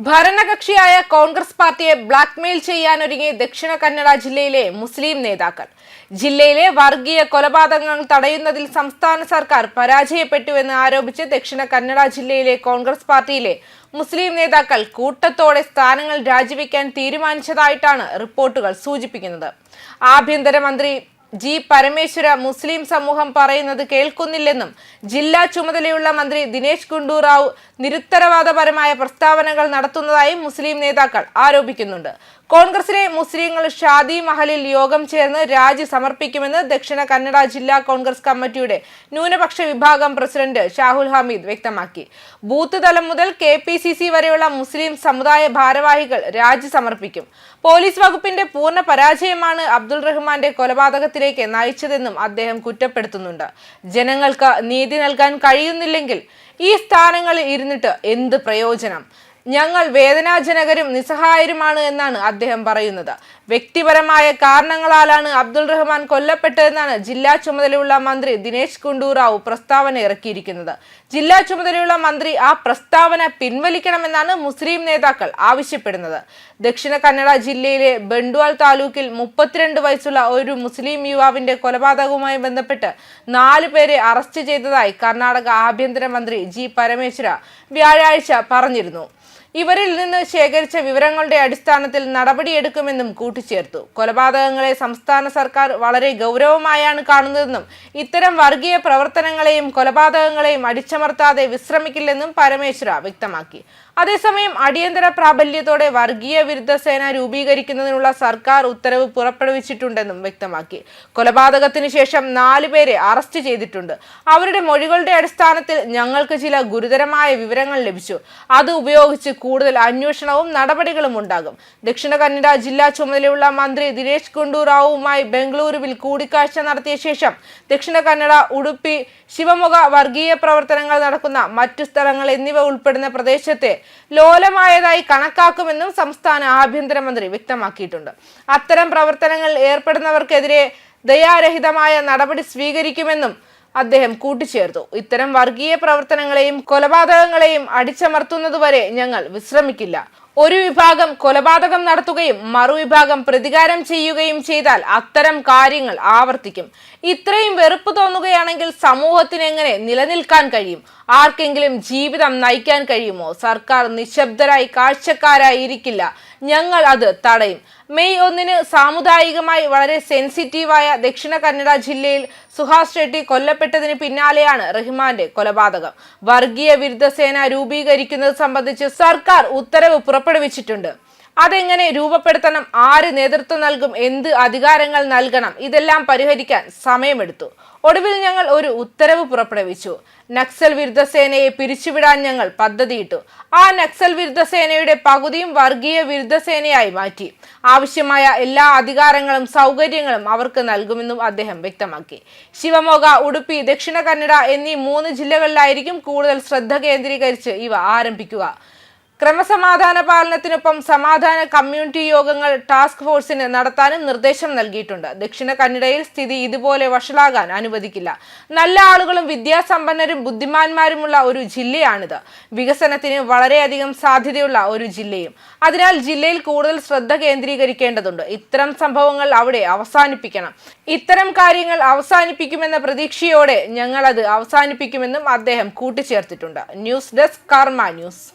ഭരണകക്ഷിയായ കോൺഗ്രസ് പാർട്ടിയെ ബ്ലാക്ക്മെയിൽ ചെയ്യാനൊരുങ്ങി ദക്ഷിണ കന്നഡ ജില്ലയിലെ മുസ്ലിം നേതാക്കൾ. ജില്ലയിലെ വർഗീയ കൊലപാതകങ്ങൾ തടയുന്നതിൽ സംസ്ഥാന സർക്കാർ പരാജയപ്പെട്ടുവെന്ന് ആരോപിച്ച് ദക്ഷിണ കന്നഡ ജില്ലയിലെ കോൺഗ്രസ് പാർട്ടിയിലെ മുസ്ലിം നേതാക്കൾ കൂട്ടത്തോടെ സ്ഥാനങ്ങൾ രാജിവെക്കാൻ തീരുമാനിച്ചതായിട്ടാണ് റിപ്പോർട്ടുകൾ സൂചിപ്പിക്കുന്നത്. ആഭ്യന്തരമന്ത്രി ജി പരമേശ്വര മുസ്ലിം സമൂഹം പറയുന്നത് കേൾക്കുന്നില്ലെന്നും ജില്ലാ ചുമതലയുള്ള മന്ത്രി ദിനേശ് ഗുണ്ടൂറാവു നിരുത്തരവാദപരമായ പ്രസ്താവനകൾ നടത്തുന്നതായും മുസ്ലിം നേതാക്കൾ ആരോപിക്കുന്നുണ്ട്. കോൺഗ്രസിലെ മുസ്ലിങ്ങൾ ഷാദി മഹലിൽ യോഗം ചേർന്ന് രാജി സമർപ്പിക്കുമെന്ന് ദക്ഷിണ കന്നഡ ജില്ലാ കോൺഗ്രസ് കമ്മിറ്റിയുടെ ന്യൂനപക്ഷ വിഭാഗം പ്രസിഡന്റ് ഷാഹുൽ ഹമീദ് വ്യക്തമാക്കി. ബൂത്ത് തലം മുതൽ KPCC വരെയുള്ള മുസ്ലിം സമുദായ ഭാരവാഹികൾ രാജി സമർപ്പിക്കും. പോലീസ് വകുപ്പിന്റെ പൂർണ്ണ പരാജയമാണ് അബ്ദുൾ റഹ്മാന്റെ കൊലപാതകത്തിലേക്ക് നയിച്ചതെന്നും അദ്ദേഹം കുറ്റപ്പെടുത്തുന്നുണ്ട്. ജനങ്ങൾക്ക് നീതി നൽകാൻ കഴിയുന്നില്ലെങ്കിൽ ഈ സ്ഥാനങ്ങളിൽ ഇരുന്നിട്ട് എന്ത് പ്രയോജനം? ഞങ്ങൾ വേദനാജനകരും നിസ്സഹായരുമാണ് എന്നാണ് അദ്ദേഹം പറയുന്നത്. വ്യക്തിപരമായ കാരണങ്ങളാലാണ് അബ്ദുൾ റഹ്മാൻ കൊല്ലപ്പെട്ടതെന്നാണ് ജില്ലാ ചുമതലയുള്ള മന്ത്രി ദിനേശ് ഗുണ്ടൂറാവു പ്രസ്താവന ഇറക്കിയിരിക്കുന്നത്. ജില്ലാ ചുമതലയുള്ള മന്ത്രി ആ പ്രസ്താവന പിൻവലിക്കണമെന്നാണ് മുസ്ലിം നേതാക്കൾ ആവശ്യപ്പെടുന്നത്. ദക്ഷിണ കന്നഡ ജില്ലയിലെ ബണ്ട്വാൾ താലൂക്കിൽ 32 വയസ്സുള്ള ഒരു മുസ്ലിം യുവാവിന്റെ കൊലപാതകവുമായി ബന്ധപ്പെട്ട് 4 പേരെ അറസ്റ്റ് ചെയ്തതായി കർണാടക ആഭ്യന്തരമന്ത്രി ജി പരമേശ്വര വ്യാഴാഴ്ച പറഞ്ഞിരുന്നു. ഇവരിൽ നിന്ന് ശേഖരിച്ച വിവരങ്ങളുടെ അടിസ്ഥാനത്തിൽ നടപടിയെടുക്കുമെന്നും കൂട്ടിച്ചേർത്തു. കൊലപാതകങ്ങളെ സംസ്ഥാന സർക്കാർ വളരെ ഗൗരവമായാണ് കാണുന്നതെന്നും ഇത്തരം വർഗീയ പ്രവർത്തനങ്ങളെയും കൊലപാതകങ്ങളെയും അടിച്ചമർത്താതെ വിശ്രമിക്കില്ലെന്നും പരമേശ്വര വ്യക്തമാക്കി. അതേസമയം അടിയന്തര പ്രാബല്യത്തോടെ വർഗീയ വിരുദ്ധ സേന രൂപീകരിക്കുന്നതിനുള്ള സർക്കാർ ഉത്തരവ് പുറപ്പെടുവിച്ചിട്ടുണ്ടെന്നും വ്യക്തമാക്കി. കൊലപാതകത്തിന് ശേഷം 4 പേരെ അറസ്റ്റ് ചെയ്തിട്ടുണ്ട്. അവരുടെ മൊഴികളുടെ അടിസ്ഥാനത്തിൽ ഞങ്ങൾക്ക് ചില ഗുരുതരമായ വിവരങ്ങൾ ലഭിച്ചു. അത് ഉപയോഗിച്ച് കൂടുതൽ അന്വേഷണവും നടപടികളും ഉണ്ടാകും. ദക്ഷിണ കന്നഡ ജില്ലാ ചുമതലയുള്ള മന്ത്രി ദിനേശ് ഗുണ്ടൂറാവുമായി ബംഗളൂരുവിൽ കൂടിക്കാഴ്ച നടത്തിയ ശേഷം ദക്ഷിണ കന്നഡ, ഉടുപ്പി, ശിവമൊഗ വർഗീയ പ്രവർത്തനങ്ങൾ നടക്കുന്ന മറ്റു സ്ഥലങ്ങൾ എന്നിവ ഉൾപ്പെടുന്ന പ്രദേശത്തെ ലോലമായതായി കണക്കാക്കുമെന്നും സംസ്ഥാന ആഭ്യന്തരമന്ത്രി വ്യക്തമാക്കിയിട്ടുണ്ട്. അത്തരം പ്രവർത്തനങ്ങളിൽ ഏർപ്പെടുന്നവർക്കെതിരെ ദയാരഹിതമായ നടപടി സ്വീകരിക്കുമെന്നും അദ്ദേഹം കൂട്ടിച്ചേർത്തു. ഇത്തരം വർഗീയ പ്രവർത്തനങ്ങളെയും കൊലപാതകങ്ങളെയും അടിച്ചമർത്തുന്നതുവരെ ഞങ്ങൾ വിശ്രമിക്കില്ല. ഒരു വിഭാഗം കൊലപാതകം നടത്തുകയും മറുവിഭാഗം പ്രതികാരം ചെയ്യുകയും ചെയ്താൽ അത്തരം കാര്യങ്ങൾ ആവർത്തിക്കും. ഇത്രയും വെറുപ്പ് തോന്നുകയാണെങ്കിൽ സമൂഹത്തിന് എങ്ങനെ നിലനിൽക്കാൻ കഴിയും? ആർക്കെങ്കിലും ജീവിതം നയിക്കാൻ കഴിയുമോ? സർക്കാർ നിശബ്ദരായി കാഴ്ചക്കാരായി ഇരിക്കില്ല. ഞങ്ങൾ അത് തടയും. മെയ് 1 സാമുദായികമായി വളരെ സെൻസിറ്റീവായ ദക്ഷിണ കന്നഡ ജില്ലയിൽ സുഹാസ് ഷെട്ടി കൊല്ലപ്പെട്ടതിന് പിന്നാലെയാണ് റഹ്മാന്റെ കൊലപാതകം. വർഗീയ വിരുദ്ധ സേന രൂപീകരിക്കുന്നത് സംബന്ധിച്ച് സർക്കാർ ഉത്തരവ് പുറപ്പെടുവിച്ചിട്ടുണ്ട്. അതെങ്ങനെ രൂപപ്പെടുത്തണം, ആര് നേതൃത്വം നൽകും, എന്ത് അധികാരങ്ങൾ നൽകണം, ഇതെല്ലാം പരിഹരിക്കാൻ സമയമെടുത്തു. ഒടുവിൽ ഞങ്ങൾ ഒരു ഉത്തരവ് പുറപ്പെടുവിച്ചു. നക്സൽ വിരുദ്ധ സേനയെ പിരിച്ചുവിടാൻ ഞങ്ങൾ പദ്ധതിയിട്ടു. ആ നക്സൽ വിരുദ്ധ സേനയുടെ പകുതിയും വർഗീയ വിരുദ്ധ സേനയായി മാറ്റി. ആവശ്യമായ എല്ലാ അധികാരങ്ങളും സൗകര്യങ്ങളും അവർക്ക് നൽകുമെന്നും അദ്ദേഹം വ്യക്തമാക്കി. ശിവമൊഗ, ഉടുപ്പി, ദക്ഷിണ കന്നഡ എന്നീ 3 ജില്ലകളിലായിരിക്കും കൂടുതൽ ശ്രദ്ധ കേന്ദ്രീകരിച്ച് ഇവ ആരംഭിക്കുക. ക്രമസമാധാന പാലനത്തിനൊപ്പം സമാധാന കമ്മ്യൂണിറ്റി യോഗങ്ങൾ ടാസ്ക് ഫോഴ്സിന് നടത്താനും നിർദ്ദേശം നൽകിയിട്ടുണ്ട്. ദക്ഷിണ കന്നഡയിൽ സ്ഥിതി ഇതുപോലെ വഷളാകാൻ അനുവദിക്കില്ല. നല്ല ആളുകളും വിദ്യാസമ്പന്നരും ബുദ്ധിമാന്മാരുമുള്ള ഒരു ജില്ലയാണിത്. വികസനത്തിന് വളരെയധികം സാധ്യതയുള്ള ഒരു ജില്ലയും. അതിനാൽ ജില്ലയിൽ കൂടുതൽ ശ്രദ്ധ കേന്ദ്രീകരിക്കേണ്ടതുണ്ട്. ഇത്തരം സംഭവങ്ങൾ അവിടെ അവസാനിപ്പിക്കണം. ഇത്തരം കാര്യങ്ങൾ അവസാനിപ്പിക്കുമെന്ന പ്രതീക്ഷയോടെ ഞങ്ങൾ അത് അവസാനിപ്പിക്കുമെന്നും അദ്ദേഹം കൂട്ടിച്ചേർത്തിട്ടുണ്ട്. ന്യൂസ് ഡെസ്ക് കർമ്മ ന്യൂസ്.